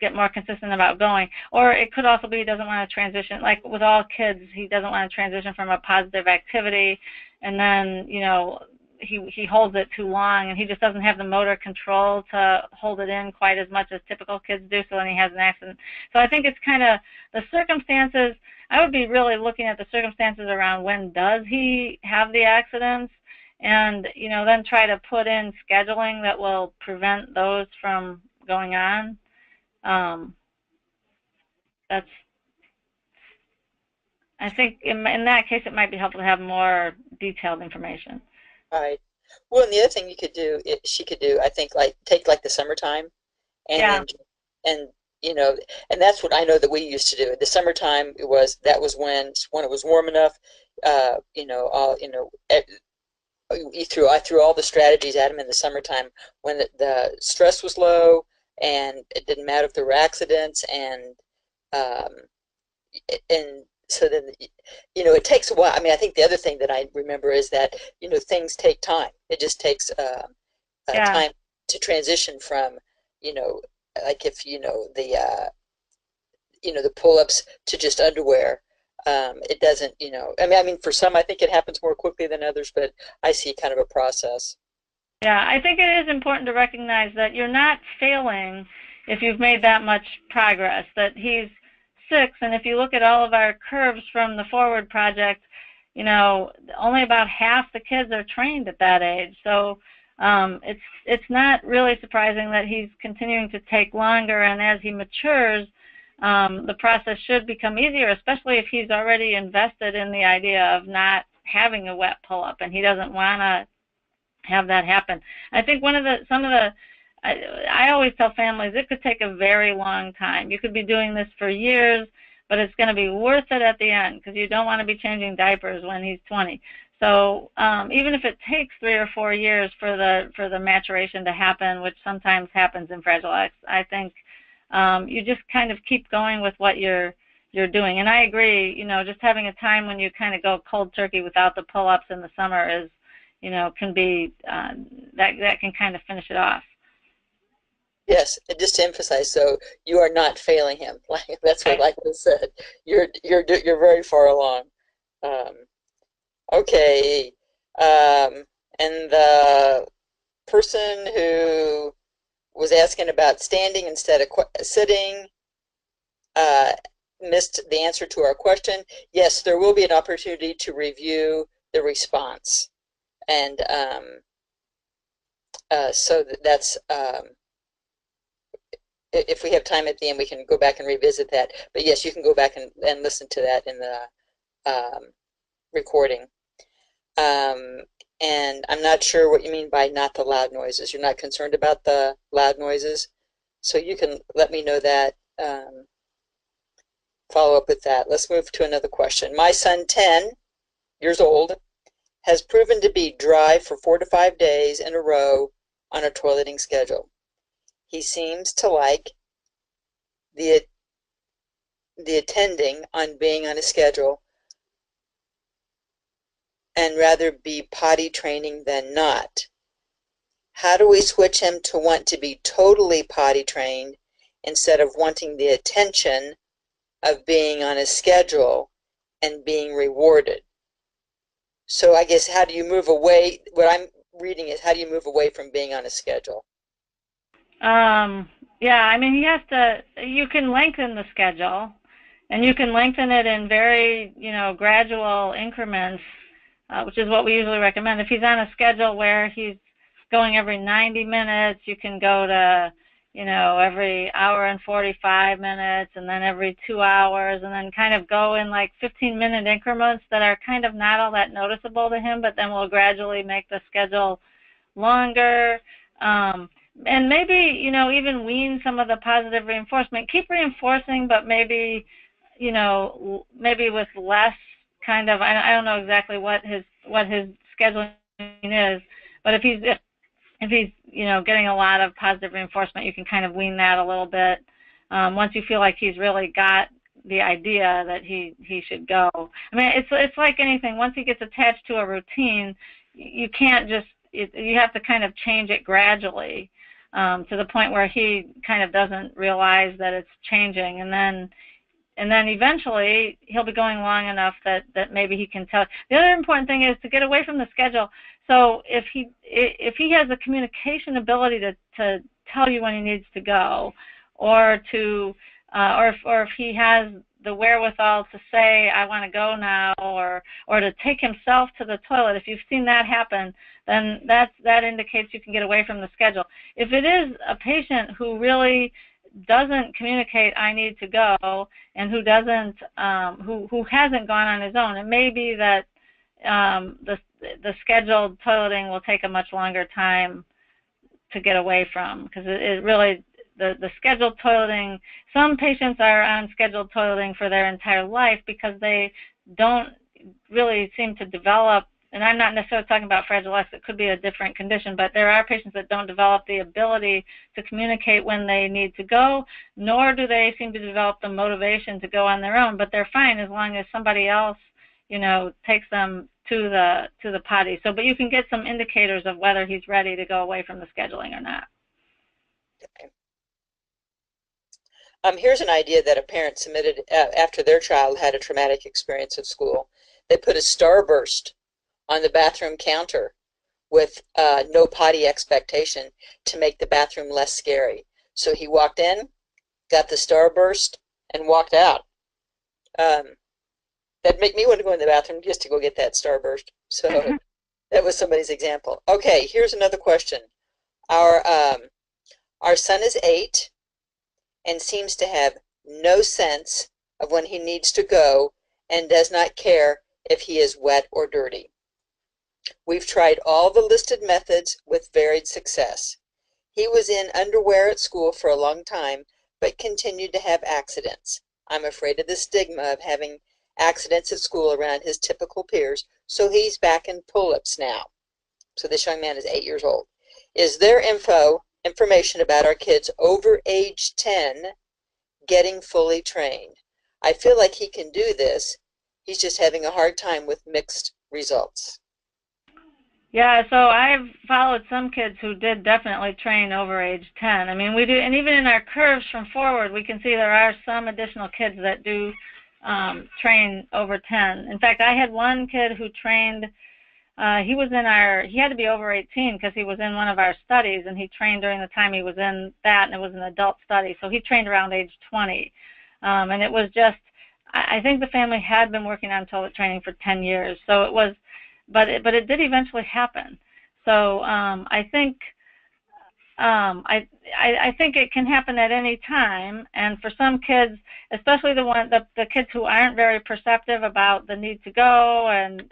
about going. Or it could also be he doesn't want to transition. Like with all kids, he doesn't want to transition from a positive activity, and then, you know, he holds it too long, and he just doesn't have the motor control to hold it in quite as much as typical kids do, so then he has an accident. So I think it's kind of the circumstances. I would be really looking at the circumstances around when does he have the accidents, and, you know, then try to put in scheduling that will prevent those from going on. I think in that case it might be helpful to have more detailed information. Right. Well, and the other thing you could do, she could do, I think, like take like the summertime, and Yeah. then and you know, and that's what I know that we used to do. The summertime, that was when it was warm enough. You know, I threw all the strategies at him in the summertime when the stress was low, and it didn't matter if there were accidents, um, and so then, you know, it takes a while. I mean, I think the other thing that I remember is that, you know, things take time. It just takes Yeah. time to transition from, you know, like if the pull-ups to just underwear. It doesn't, you know. I mean, for some, I think it happens more quickly than others, but I see kind of a process. Yeah, I think it is important to recognize that you're not failing if you've made that much progress, that he's 6, and if you look at all of our curves from the Forward project, you know, only about half the kids are trained at that age. So it's not really surprising that he's continuing to take longer, and as he matures, the process should become easier, especially if he's already invested in the idea of not having a wet pull-up, and he doesn't want to have that happen. I think I always tell families it could take a very long time. You could be doing this for years, but it's going to be worth it at the end, because you don't want to be changing diapers when he's 20. So even if it takes 3 or 4 years for the maturation to happen, which sometimes happens in Fragile X, I think you just kind of keep going with what you're doing. And I agree, you know, just having a time when you kind of go cold turkey without the pull-ups in the summer is, you know, can be that can kind of finish it off. Yes, and just to emphasize, so you are not failing him. Like that's what, Right. like I said, you're very far along. Um, okay, and the person who was asking about standing instead of sitting uh, missed the answer to our question. Yes, there will be an opportunity to review the response, and so that's if we have time at the end, we can go back and revisit that. But yes, you can go back and listen to that in the recording. Um, and I'm not sure what you mean by not the loud noises. You're not concerned about the loud noises, so you can let me know that. Follow up with that. Let's move to another question. My son, 10 years old, has proven to be dry for 4 to 5 days in a row on a toileting schedule. He seems to like the attending on being on a schedule and rather be potty training than not. How do we switch him to want to be totally potty trained instead of wanting the attention of being on a schedule and being rewarded? So I guess how do you move away? What I'm reading is how do you move away from being on a schedule? Yeah, I mean, you can lengthen the schedule, and you can lengthen it in very, you know, gradual increments, which is what we usually recommend. If he's on a schedule where he's going every 90 minutes, you can go to, you know, every hour and 45 minutes, and then every 2 hours, and then kind of go in like 15-minute increments that are kind of not all that noticeable to him, but then we'll gradually make the schedule longer. And maybe, you know, even wean some of the positive reinforcement. Keep reinforcing, but maybe, you know, maybe with less kind of, I don't know exactly what his scheduling is, but if if he's, getting a lot of positive reinforcement, you can kind of wean that a little bit. Once you feel like he's really got the idea that he should go. I mean, it's like anything. Once he gets attached to a routine, you can't just, you have to kind of change it gradually to the point where he kind of doesn't realize that it's changing, and then eventually he'll be going long enough that maybe he can tell. The other important thing is to get away from the schedule. So if he has the communication ability to tell you when he needs to go, or to or if he has the wherewithal to say, I want to go now, or to take himself to the toilet, if you've seen that happen, then that indicates you can get away from the schedule. If it is a patient who really doesn't communicate, I need to go, and who doesn't, who hasn't gone on his own, it may be that the scheduled toileting will take a much longer time to get away from, because it really, the scheduled toileting, some patients are on scheduled toileting for their entire life because they don't really seem to develop, and I'm not necessarily talking about Fragile X, it could be a different condition, but there are patients that don't develop the ability to communicate when they need to go, nor do they seem to develop the motivation to go on their own, but they're fine as long as somebody else, takes them to the potty. So, but you can get some indicators of whether he's ready to go away from the scheduling or not. Okay. Here's an idea that a parent submitted after their child had a traumatic experience at school. They put a starburst on the bathroom counter with no potty expectation to make the bathroom less scary. So he walked in, got the starburst, and walked out. That'd make me want to go in the bathroom just to go get that starburst. So that was somebody's example. Okay, here's another question. Our son is 8 and seems to have no sense of when he needs to go and does not care if he is wet or dirty. We've tried all the listed methods with varied success. He was in underwear at school for a long time, but continued to have accidents. I'm afraid of the stigma of having accidents at school around his typical peers, so he's back in pull-ups now. So this young man is 8 years old. Is there information about our kids over age 10 getting fully trained? I feel like he can do this. He's just having a hard time with mixed results. Yeah, so I've followed some kids who did definitely train over age 10. I mean, we do, and even in our curves from forward, we can see there are some additional kids that do train over 10. In fact, I had one kid who trained, he had to be over 18 because he was in one of our studies, and he trained during the time he was in that, and it was an adult study, so he trained around age 20. And it was just, I think the family had been working on toilet training for 10 years, so it was, but it did eventually happen. So I think it can happen at any time, and for some kids, especially the kids who aren't very perceptive about the need to go, and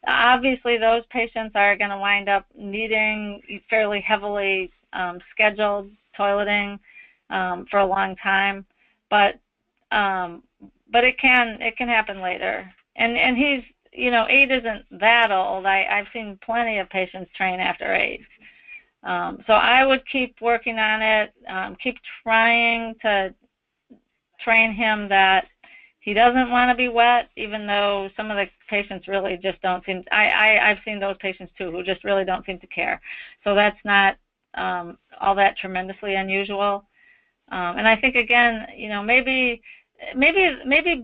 obviously those patients are going to wind up needing fairly heavily scheduled toileting for a long time, but it can happen later, and he's 8 isn't that old. I've seen plenty of patients train after 8. So I would keep working on it, keep trying to train him that he doesn't want to be wet, even though some of the patients really just don't seem, I've seen those patients too who just really don't seem to care. So that's not all that tremendously unusual. And I think, again, maybe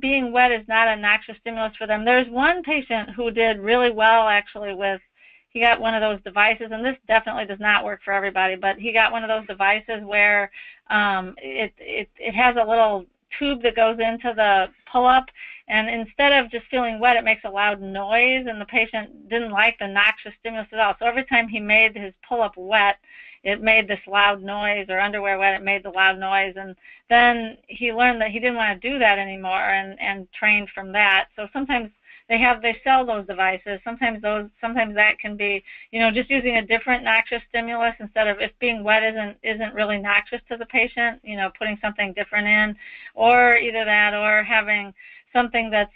being wet is not a noxious stimulus for them. There's one patient who did really well, actually, he got one of those devices, and this definitely does not work for everybody, but he got one of those devices where it has a little tube that goes into the pull-up, and instead of just feeling wet, it makes a loud noise, and the patient didn't like the noxious stimulus at all. So every time he made his pull-up wet, it made this loud noise, or underwear wet, it made the loud noise, and then he learned that he didn't want to do that anymore, and trained from that. So sometimes they sell those devices. Sometimes that can be, just using a different noxious stimulus instead of, if being wet isn't really noxious to the patient, putting something different in, or either that or having something that's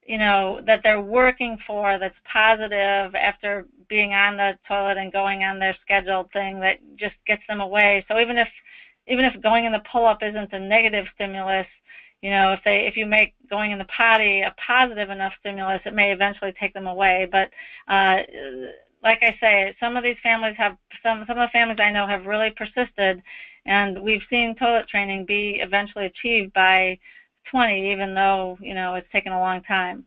that they're working for that's positive after being on the toilet and going on their scheduled thing that just gets them away. So even if going in the pull-up isn't a negative stimulus, if you make going in the potty a positive enough stimulus, it may eventually take them away. But like I say, some of the families I know have really persisted, and we've seen toilet training be eventually achieved by 20, even though it's taken a long time.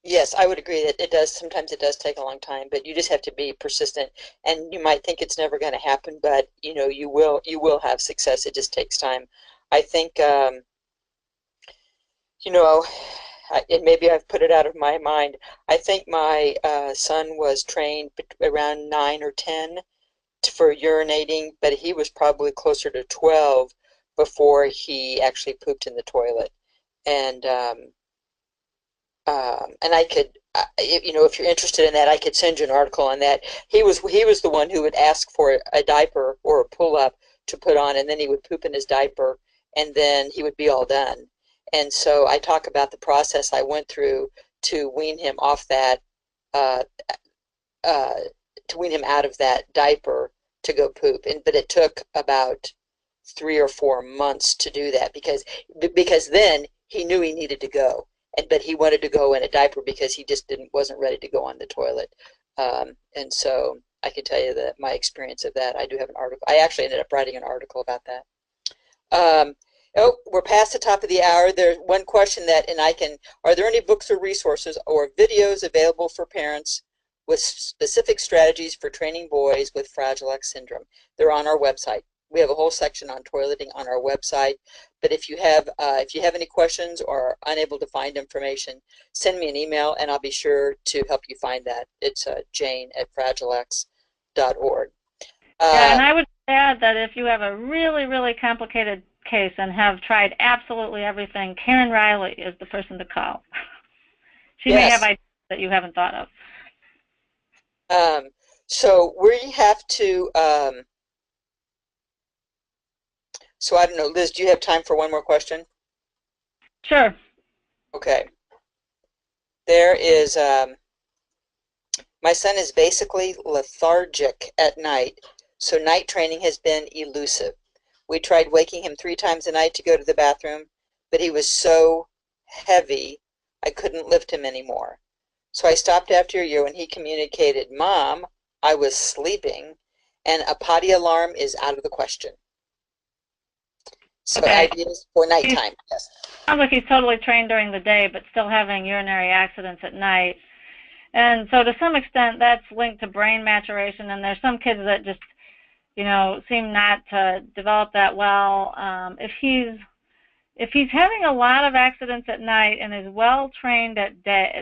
Yes, I would agree that it does. Sometimes it does take a long time, but you just have to be persistent. And you might think it's never going to happen, but you will have success. It just takes time. I think and maybe I've put it out of my mind. I think my son was trained around 9 or 10 for urinating, but he was probably closer to 12 before he actually pooped in the toilet. And I could, if you're interested in that, I could send you an article on that. He was the one who would ask for a diaper or a pull-up to put on, and then he would poop in his diaper, and then he would be all done. And so I talk about the process I went through to wean him off that, to wean him out of that diaper to go poop. But it took about 3 or 4 months to do that because then he knew he needed to go. But he wanted to go in a diaper because he just wasn't ready to go on the toilet. And so I can tell you that my experience of that, I do have an article. I actually ended up writing an article about that. We're past the top of the hour. There's one question are there any books or resources or videos available for parents with specific strategies for training boys with Fragile X syndrome? They're on our website. We have a whole section on toileting on our website. But if you have any questions or are unable to find information, send me an email and I'll be sure to help you find that. It's jane@fragilex.org. Yeah, and I would add that if you have a really, really complicated case and have tried absolutely everything, Karen Riley is the person to call. She may have ideas that you haven't thought of. So we have to. So I don't know, Liz, do you have time for one more question? Sure. Okay. There is, my son is basically lethargic at night, so night training has been elusive. We tried waking him 3 times a night to go to the bathroom, but he was so heavy I couldn't lift him anymore. So I stopped after a year when he communicated, "Mom, I was sleeping, and a potty alarm is out of the question." So ideas for nighttime, yes. Sounds like he's totally trained during the day, but still having urinary accidents at night. And so to some extent, that's linked to brain maturation, and there's some kids that just, seem not to develop that well. If he's having a lot of accidents at night and is well trained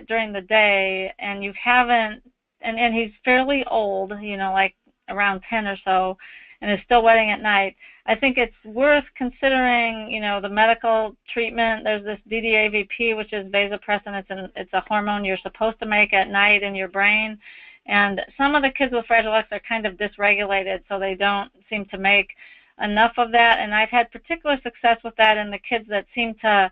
during the day, and you haven't, and he's fairly old, like around 10 or so, and is still wetting at night, I think it's worth considering, the medical treatment. There's this DDAVP, which is vasopressin. It's a hormone you're supposed to make at night in your brain. And some of the kids with Fragile X are kind of dysregulated, so they don't seem to make enough of that. And I've had particular success with that in the kids that seem to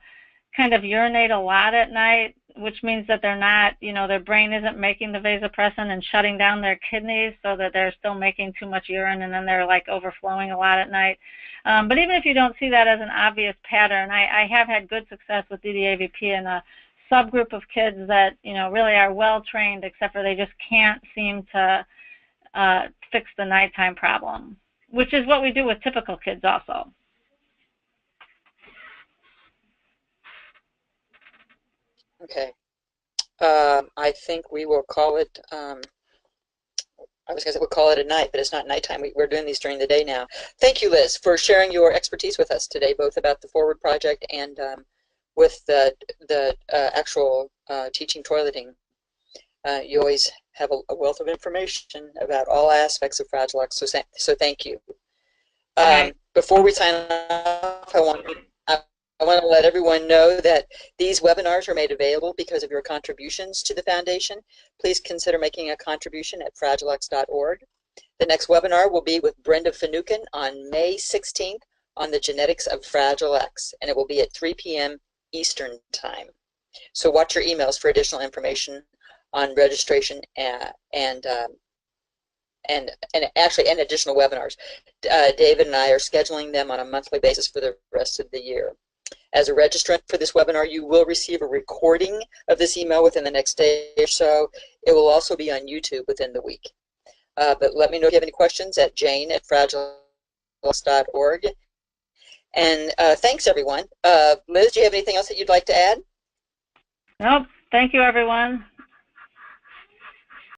kind of urinate a lot at night, which means that they're not, their brain isn't making the vasopressin and shutting down their kidneys so that they're still making too much urine, and then they're like overflowing a lot at night. But even if you don't see that as an obvious pattern, I have had good success with DDAVP in a subgroup of kids that, really are well trained, except for they just can't seem to fix the nighttime problem, which is what we do with typical kids also. Okay. I think we will call it, I was going to say we'll call it a night, but it's not nighttime. We're doing these during the day now. Thank you, Liz, for sharing your expertise with us today, both about the Forward Project and with the actual teaching toileting. You always have a wealth of information about all aspects of Fragile X, so thank you. Before we sign off, I want to let everyone know that these webinars are made available because of your contributions to the foundation. Please consider making a contribution at fragilex.org. The next webinar will be with Brenda Finucane on May 16th on the genetics of Fragile X, and it will be at 3 p.m. Eastern Time. So watch your emails for additional information on registration and actually additional webinars. David and I are scheduling them on a monthly basis for the rest of the year. As a registrant for this webinar, you will receive a recording of this email within the next day or so. It will also be on YouTube within the week. But let me know if you have any questions at jane@fragilelux.org. And thanks, everyone. Liz, do you have anything else that you'd like to add? Nope. Thank you, everyone.